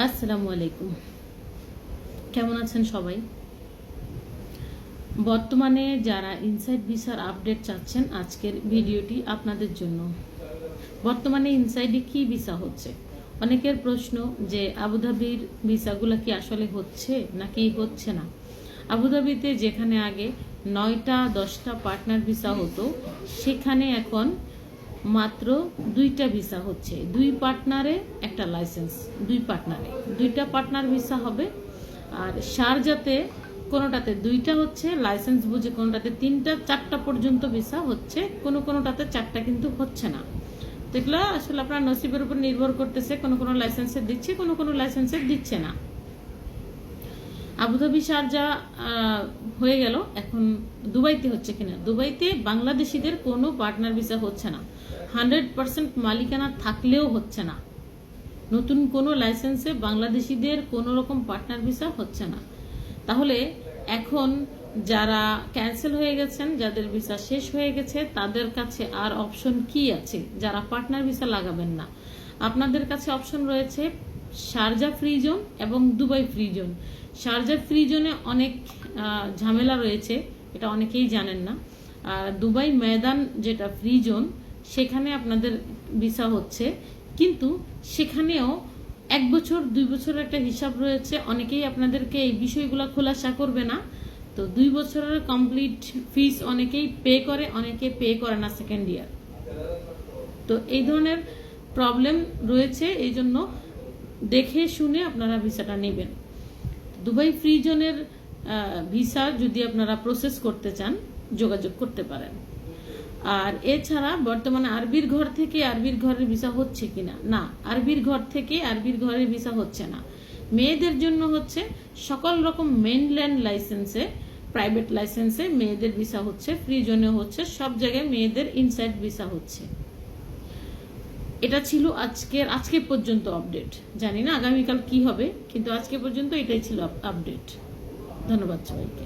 আসসালামু আলাইকুম। কেমন আছেন সবাই? বর্তমানে যারা ইনসাইড ভিসার আপডেট চাচ্ছেন, আজকের ভিডিওটি আপনাদের জন্য। বর্তমানে ইনসাইডে কি ভিসা হচ্ছে? অনেকের প্রশ্ন যে আবুধাবির ভিসাগুলো কি আসলে হচ্ছে নাকি হচ্ছে না। আবুধাবিতে যেখানে আগে 9টা 10টা পার্টনার ভিসা হতো, সেখানে এখন মাত্র 2টা ভিসা হচ্ছে। 2 পার্টনারে একটা লাইসেন্স, 2টা পার্টনার ভিসা হবে। আর শারজাতে কোনোটাতে 2টা হচ্ছে লাইসেন্স বুঝে, কোনোটাতে 3টা 4টা পর্যন্ত ভিসা হচ্ছে, কোনোটাতে 4টা কিন্তু হচ্ছে না। তো এগুলো আসলে আপনার নসিবের উপর নির্ভর করতেছে। কোনো লাইসেন্সে দিচ্ছে, কোনো লাইসেন্সে দিচ্ছে না। আবুধাবি শারজা হয়ে গেল, এখন দুবাইতে হচ্ছে কিনা। দুবাইতে বাংলাদেশিদের কোনো পার্টনার ভিসা হচ্ছে না। 100% মালিকানা থাকলেও হচ্ছে না। নতুন কোনো লাইসেন্সে বাংলাদেশিদের কোনো রকম পার্টনার ভিসা হচ্ছে না। তাহলে এখন যারা ক্যান্সেল হয়ে গেছেন, যাদের ভিসা শেষ হয়ে গেছে, তাদের কাছে আর অপশন কি আছে? যারা পার্টনার ভিসা লাগাবেন না, আপনাদের কাছে অপশন রয়েছে শারজা ফ্রি জোন এবং Dubai free zone. Sharjah free জোনে অনেক ঝামেলা রয়েছে, এটা অনেকেই জানেন না। আর দুবাই ময়দান যেটা ফ্রি জোন, সেখানে আপনাদের ভিসা হচ্ছে, কিন্তু সেখানেও 1 বছর 2 বছরের একটা হিসাব রয়েছে। অনেকেই আপনাদেরকে এই বিষয়গুলো খোলাসা করবে না। তো 2 বছরের কমপ্লিট ফিস অনেকেই পে করে, অনেকে পে করে না সেকেন্ড ইয়ার। তো এই ধরনের প্রবলেম রয়েছে, এই জন্য দেখে শুনে আপনারা ভিসাটা নেবেন। দুবাই ফ্রি জোনের ভিসা যদি আপনারা প্রসেস করতে চান, যোগাযোগ করতে পারেন। আর এছাড়া বর্তমানে আরবির ঘর থেকে আরবির ঘরের ভিসা হচ্ছে কিনা, না, আরবির ঘর থেকে আরবির ঘরের ভিসা হচ্ছে না। মেয়েদের জন্য হচ্ছে সকল রকম মেইনল্যান্ড লাইসেন্সে, প্রাইভেট লাইসেন্সে মেয়েদের ভিসা হচ্ছে, ফ্রি জোনে হচ্ছে, সব জায়গায় মেয়েদের ইনসাইড ভিসা হচ্ছে। এটা ছিল আজকে পর্যন্ত আপডেট। জানি না আগামীকাল কি হবে, কিন্তু আজকে পর্যন্ত এটাই ছিল আপডেট। ধন্যবাদ সবাইকে।